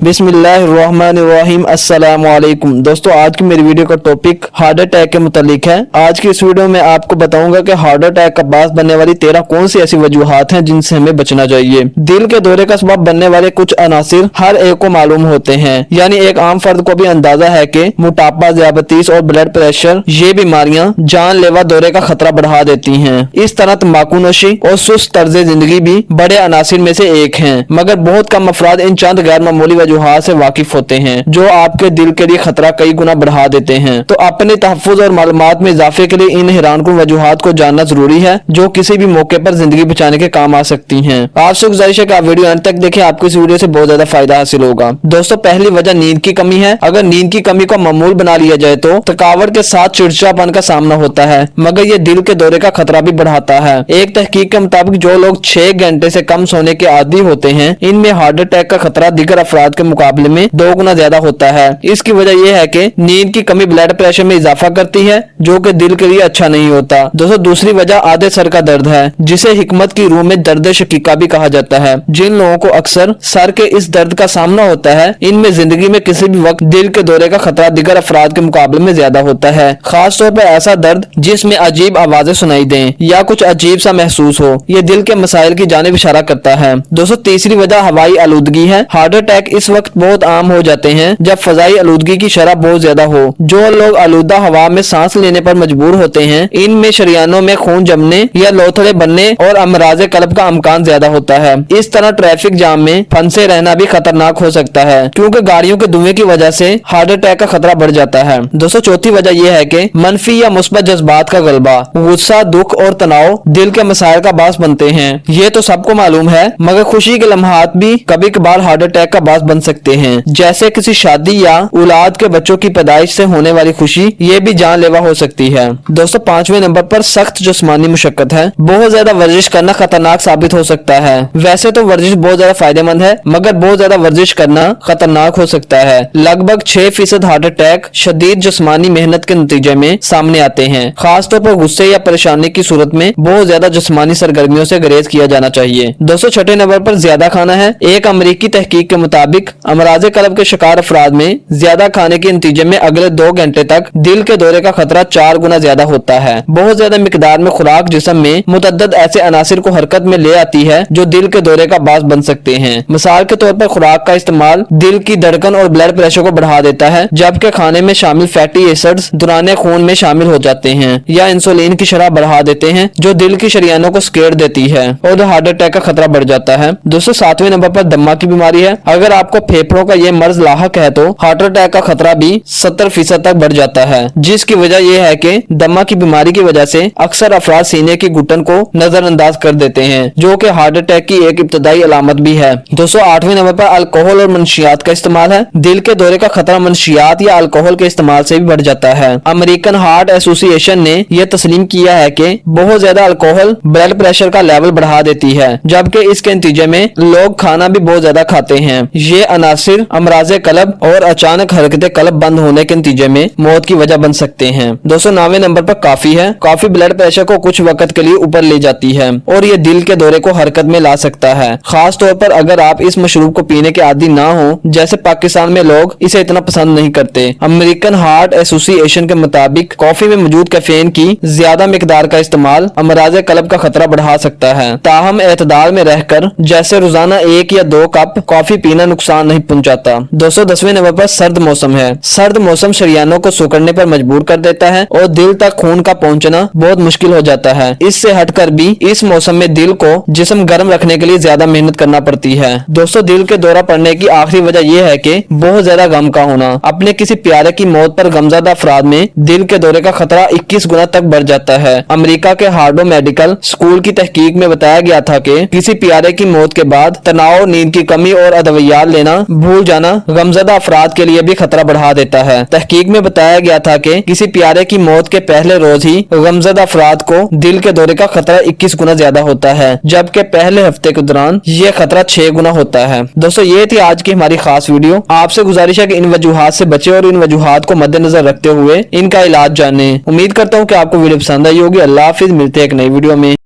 बिस्मिल्लाहिर्रहमानिर्रहीम अस्सलाम वालेकुम। दोस्तों, आज की मेरी वीडियो का टॉपिक हार्ट अटैक के मुतालिक है। आज की इस वीडियो में आपको बताऊंगा कि हार्ट अटैक का बायस बनने वाली 13 कौन सी ऐसी वजूहात हैं जिनसे हमें बचना चाहिए। दिल के दौरे का सबब बनने वाले कुछ अनासिर हर एक को मालूम होते हैं, यानी एक आम फर्द को भी अंदाजा है कि मोटापा, दियाबितीज और ब्लड प्रेशर ये बीमारियां जानलेवा दौरे का खतरा बढ़ा देती हैं। इस तरह तंबाकू नोशी और सुस्त तर्ज जिंदगी भी बड़े अनासिर में से एक है, मगर बहुत कम अफराद इन चंद गैर मामूली वजूहात से वाकिफ होते हैं जो आपके दिल के लिए खतरा कई गुना बढ़ा देते हैं। तो अपने तहफ्फुज़ और मालूमात में इजाफे के लिए इन हैरानकुन वजूहात को जानना जरूरी है जो किसी भी मौके पर जिंदगी बचाने के काम आ सकती हैं। आपसे गुजारिश है कि आप वीडियो अंत तक देखें, आपको इस वीडियो से बहुत ज्यादा फायदा हासिल होगा। दोस्तों, पहली वजह नींद की कमी है। अगर नींद की कमी को मामूल बना लिया जाए तो थकावट के साथ चिड़चिड़ापन का सामना होता है, मगर ये दिल के दौरे का खतरा भी बढ़ाता है। एक तहकीक के मुताबिक जो लोग 6 घंटे से कम सोने के आदी होते हैं, इनमें हार्ट अटैक का खतरा दीगर अफराद के मुकाबले में 2 गुना ज्यादा होता है। इसकी वजह यह है कि नींद की कमी ब्लड प्रेशर में इजाफा करती है जो कि दिल के लिए अच्छा नहीं होता। दोस्तों, दूसरी वजह आधे सर का दर्द है, जिसे हिकमत की रूह में दर्द शकीका भी कहा जाता है। जिन लोगों को अक्सर सर के इस दर्द का सामना होता है, इनमें जिंदगी में किसी भी वक्त दिल के दौरे का खतरा दीगर अफराद के मुकाबले में ज्यादा होता है। खास तौर पर ऐसा दर्द जिसमें अजीब आवाजें सुनाई दें या कुछ अजीब सा महसूस हो, ये दिल के मसाइल की जानिब इशारा करता है। दोस्तों, तीसरी वजह हवाई आलूदगी है। हार्ट अटैक इस वक्त बहुत आम हो जाते हैं जब फजाई आलूदगी की शरह बहुत ज्यादा हो। जो लोग आलूदा हवा में सांस लेने पर मजबूर होते हैं, इनमें शरियानों में खून जमने या लोथड़े बनने और अमराज कल्ब का इम्कान ज्यादा होता है। इस तरह ट्रैफिक जाम में फंसे रहना भी खतरनाक हो सकता है, क्योंकि गाड़ियों के धुएं की वजह से हार्ट अटैक का खतरा बढ़ जाता है। दोस्तों, चौथी वजह यह है कि मनफी या मुस्बत जज्बात का गलबा, गुस्सा, दुख और तनाव दिल के मसाइल का बास बनते हैं। ये तो सबको मालूम है, मगर खुशी के लम्हात भी कभी कभार हार्ट अटैक का बास बन सकते हैं, जैसे किसी शादी या औलाद के बच्चों की पैदाइश से होने वाली खुशी, ये भी जानलेवा हो सकती है। दोस्तों, 5वें नंबर पर सख्त जिस्मानी मुशक्कत है। बहुत ज्यादा वर्जिश करना खतरनाक साबित हो सकता है। वैसे तो वर्जिश बहुत ज्यादा फायदेमंद है, मगर बहुत ज्यादा वर्जिश करना खतरनाक हो सकता है। लगभग 6% हार्ट अटैक शदीद जिस्मानी मेहनत के नतीजे में सामने आते हैं। खास तौर पर गुस्से या परेशानी की सूरत में बहुत ज्यादा जिस्मानी सरगर्मियों से गुरेज किया जाना चाहिए। दोस्तों, 6ठे नंबर पर ज्यादा खाना है। एक अमरीकी तहकीक के मुताबिक अमराज कल्ब के शिकार अफराद में ज्यादा खाने के नतीजे में अगले 2 घंटे तक दिल के दौरे का खतरा 4 गुना ज्यादा होता है। बहुत ज्यादा मिकदार में खुराक जिस्म में मुतअद्दिद ऐसे अनासिर को हरकत में ले आती है जो दिल के दौरे का बास बन सकते हैं। मिसाल के तौर पर खुराक का इस्तेमाल दिल की धड़कन और ब्लड प्रेशर को बढ़ा देता है, जबकि खाने में शामिल फैटी एसिड्स दौरान खून में शामिल हो जाते हैं या इंसुलिन की शरह बढ़ा देते हैं जो दिल की शरियानों को स्केड़ देती है और हार्ट अटैक का खतरा बढ़ जाता है। दोस्तों, 7वें नंबर पर दमा की बीमारी है। अगर आपको फेफड़ों का ये मर्ज लाहक है तो हार्ट अटैक का खतरा भी 70% तक बढ़ जाता है, जिसकी वजह यह है कि दमा की बीमारी की वजह से अक्सर अफराद सीने की घुटन को नजरअंदाज कर देते हैं, जो कि हार्ट अटैक की एक इब्तदाई अलामत भी है। दोस्तों, 8वें नंबर पर अल्कोहल और मनशियात का इस्तेमाल है। दिल के दौरे का खतरा मनशियात या अल्कोहल के इस्तेमाल से भी बढ़ जाता है। अमेरिकन हार्ट एसोसिएशन ने यह तस्लीम किया है कि बहुत ज्यादा अल्कोहल ब्लड प्रेशर का लेवल बढ़ा देती है, जबकि इसके नतीजे में लोग खाना भी बहुत ज्यादा खाते हैं। ये अनासिर अमराज कल्ब और अचानक हरकतें कल्ब बंद होने के नतीजे में मौत की वजह बन सकते हैं। दोस्तों, 9वें नंबर पर कॉफी है। कॉफी ब्लड प्रेशर को कुछ वक्त के लिए ऊपर ले जाती है और ये दिल के दौरे को हरकत में ला सकता है। खास तौर पर अगर आप इस मशरूब को पीने के आदी ना हो, जैसे पाकिस्तान में लोग इसे इतना पसंद नहीं करते। अमेरिकन हार्ट एसोसिएशन के मुताबिक कॉफी में मौजूद कैफीन की ज्यादा मिकदार का इस्तेमाल अमराज कल्ब का खतरा बढ़ा सकता है। ताहम एतदाल में रहकर जैसे रोजाना 1 या 2 कप कॉफी पीना नुकसान नहीं पहुंचाता। दोस्तों, 10वें नंबर पर सर्द मौसम है। सर्द मौसम शरियानों को सिकुड़ने पर मजबूर कर देता है और दिल तक खून का पहुंचना बहुत मुश्किल हो जाता है। इससे हटकर भी इस मौसम में दिल को जिस्म गर्म रखने के लिए ज्यादा मेहनत करना पड़ती है। दोस्तों, दिल के दौरा पड़ने की आखिरी वजह यह है कि बहुत ज्यादा गम का होना। अपने किसी प्यारे की मौत पर गमज़दा अफराद में दिल के दौरे का खतरा 21 गुना तक बढ़ जाता है। अमेरिका के हार्वर्ड मेडिकल स्कूल की तहकीक में बताया गया था कि किसी प्यारे की मौत के बाद तनाव, नींद की कमी और अदवियात लेना भूल जाना गमज़दा अफराद के लिए भी खतरा बढ़ा देता है। तहकीक में बताया गया था कि किसी प्यारे की मौत के पहले रोज ही गमज़दा अफराद को दिल के दौरे का खतरा 21 गुना ज्यादा होता है, जबकि पहले हफ्ते के दौरान ये खतरा 6 गुना होता है। दोस्तों, ये थी आज की हमारी खास वीडियो। आपसे गुजारिश है कि इन वजूहात से बचे और इन वजूहात को मद्देनजर रखते हुए इनका इलाज जाने। उम्मीद करता हूँ कि आपको वीडियो पसंद आई होगी। अल्लाह हाफिज, मिलते हैं एक नई वीडियो में।